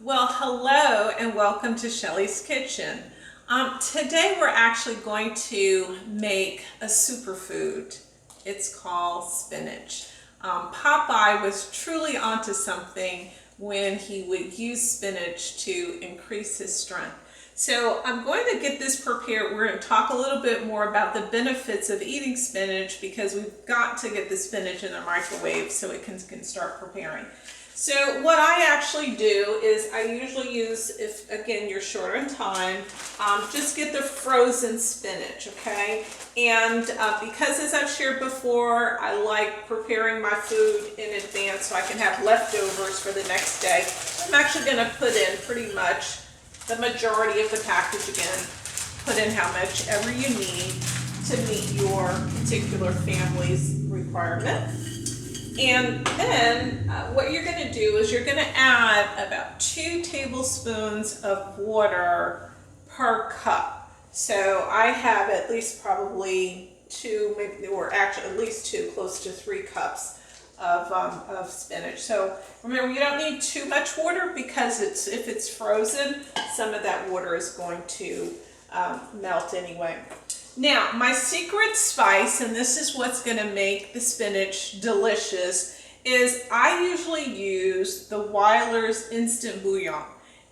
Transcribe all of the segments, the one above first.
Well, hello and welcome to Shelley's Kitchen. Today we're actually going to make a superfood. It's called spinach. Popeye was truly onto something when he would use spinach to increase his strength. So I'm going to get this prepared. We're going to talk a little bit more about the benefits of eating spinach because we've got to get the spinach in the microwave so it can start preparing. So what I actually do is I usually use, if again you're short on time, just get the frozen spinach, okay? And because as I've shared before, I like preparing my food in advance so I can have leftovers for the next day. I'm actually going to put in pretty much the majority of the package again. Put in how much ever you need to meet your particular family's requirement. And then what you're going to do is you're going to add about 2 tablespoons of water per cup. So I have at least probably 2, maybe, or actually at least 2, close to 3 cups of spinach. So remember, you don't need too much water because if it's frozen, some of that water is going to melt anyway. Now, my secret spice, and this is what's going to make the spinach delicious, is I usually use the Weiler's instant bouillon.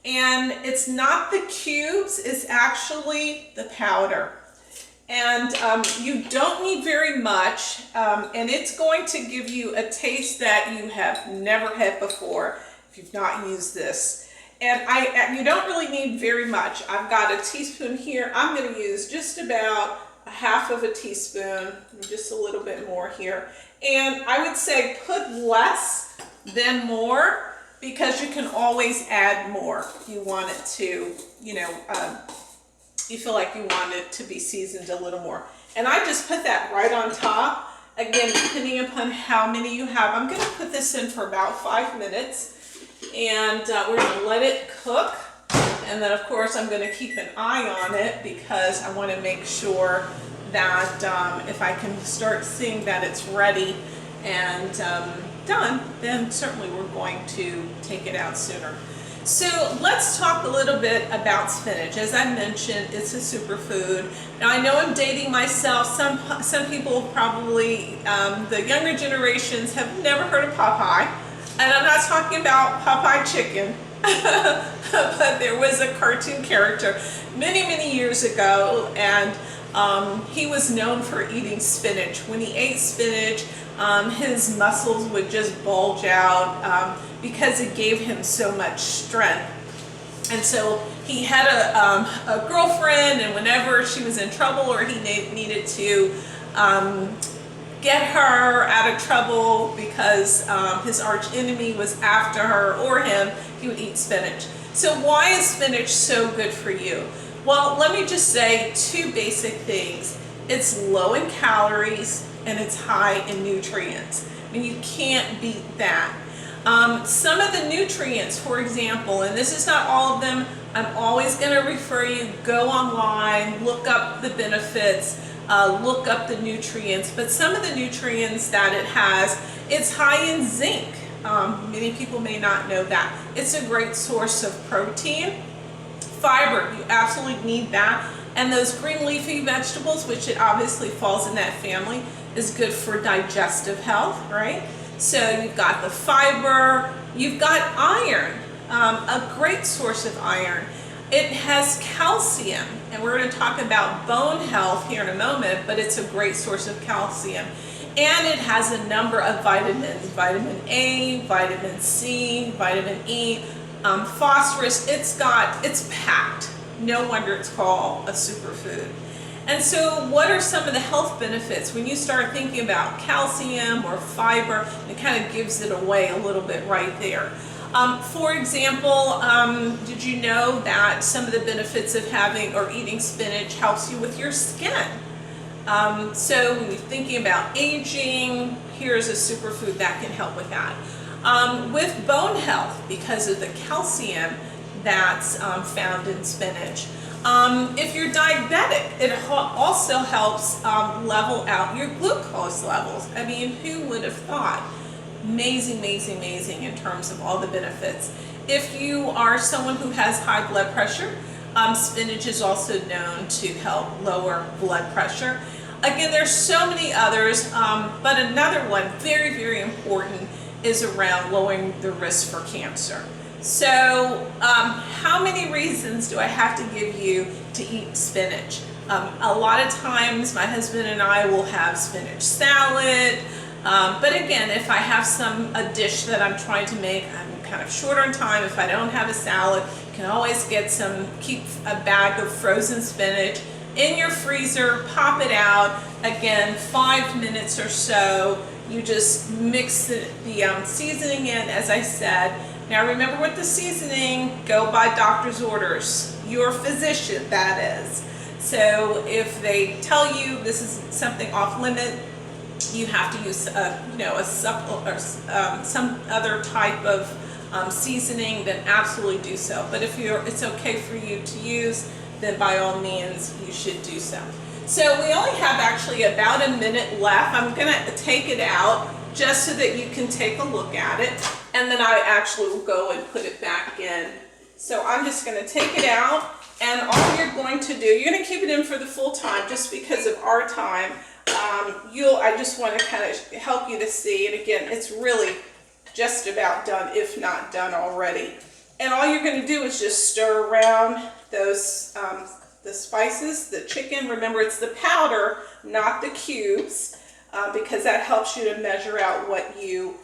And it's not the cubes, it's actually the powder. And you don't need very much, and it's going to give you a taste that you have never had before if you've not used this. And you don't really need very much. I've got a teaspoon here. I'm going to use just about a half of a teaspoon, just a little bit more here. And I would say put less than more because you can always add more if you want it to, you feel like you want it to be seasoned a little more. And I just put that right on top. Again, depending upon how many you have, I'm going to put this in for about 5 minutes. And we're going to let it cook, and then of course I'm going to keep an eye on it because I want to make sure that if I can start seeing that it's ready and done, then certainly we're going to take it out sooner. So let's talk a little bit about spinach. As I mentioned, it's a superfood. Now I know I'm dating myself. Some people probably, the younger generations have never heard of Popeye. And I'm not talking about Popeye chicken, but there was a cartoon character many, many years ago, and he was known for eating spinach. When he ate spinach, his muscles would just bulge out because it gave him so much strength. And so he had a girlfriend, and whenever she was in trouble or he needed to get her out of trouble because his arch enemy was after her or him, he would eat spinach. So why is spinach so good for you? Well, let me just say 2 basic things. It's low in calories and it's high in nutrients. I mean, you can't beat that. Some of the nutrients, for example, and this is not all of them, I'm always going to refer you, go online, look up the benefits, look up the nutrients, but some of the nutrients that it has, it's high in zinc. Many people may not know that. It's a great source of protein. Fiber, you absolutely need that. And those green leafy vegetables, which it obviously falls in that family, is good for digestive health, right? So you've got the fiber, you've got iron, a great source of iron. It has calcium, and we're going to talk about bone health here in a moment, but it's a great source of calcium. And it has a number of vitamins, vitamin A, vitamin C, vitamin E, phosphorus. It's packed. No wonder it's called a superfood. And so what are some of the health benefits? When you start thinking about calcium or fiber, it kind of gives it away a little bit right there. For example, did you know that some of the benefits of having or eating spinach helps you with your skin? So when you're thinking about aging, here's a superfood that can help with that. With bone health, because of the calcium that's found in spinach. If you're diabetic, it also helps level out your glucose levels. I mean, who would have thought? Amazing, amazing, amazing in terms of all the benefits. If you are someone who has high blood pressure, spinach is also known to help lower blood pressure. Again, there's so many others, but another one, very, very important, is around lowering the risk for cancer. So how many reasons do I have to give you to eat spinach? A lot of times my husband and I will have spinach salad, but again, if I have a dish that I'm trying to make, I'm kind of short on time. If I don't have a salad, you can always keep a bag of frozen spinach in your freezer, pop it out. Again, 5 minutes or so. You just mix the seasoning in, as I said. Now remember, with the seasoning, go by doctor's orders, your physician, that is. So if they tell you this is something off limit, you have to use a supplement or some other type of seasoning, then absolutely do so. But if it's okay for you to use, then by all means you should do so. So we only have actually about a minute left. I'm going to take it out just so that you can take a look at it, and then I actually will go and put it back in. So I'm just going to take it out, and all you're going to do, you're going to keep it in for the full time just because of our time. I just want to kind of help you to see, and again, it's really just about done, if not done already. And all you're going to do is just stir around those the spices, the chicken. Remember, it's the powder, not the cubes, because that helps you to measure out what you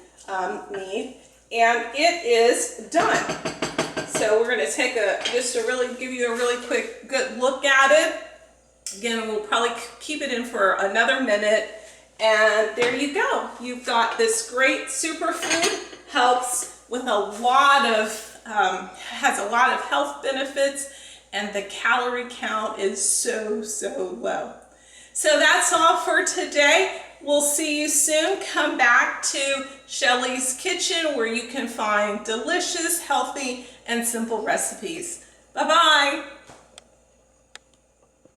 need. And it is done. So we're going to take just to really give you a really quick, good look at it. Again, we'll probably keep it in for another minute. And there you go. You've got this great superfood, helps with has a lot of health benefits, and the calorie count is so low. So that's all for today. We'll see you soon. Come back to Shelley's Kitchen, where you can find delicious, healthy, and simple recipes. Bye-bye.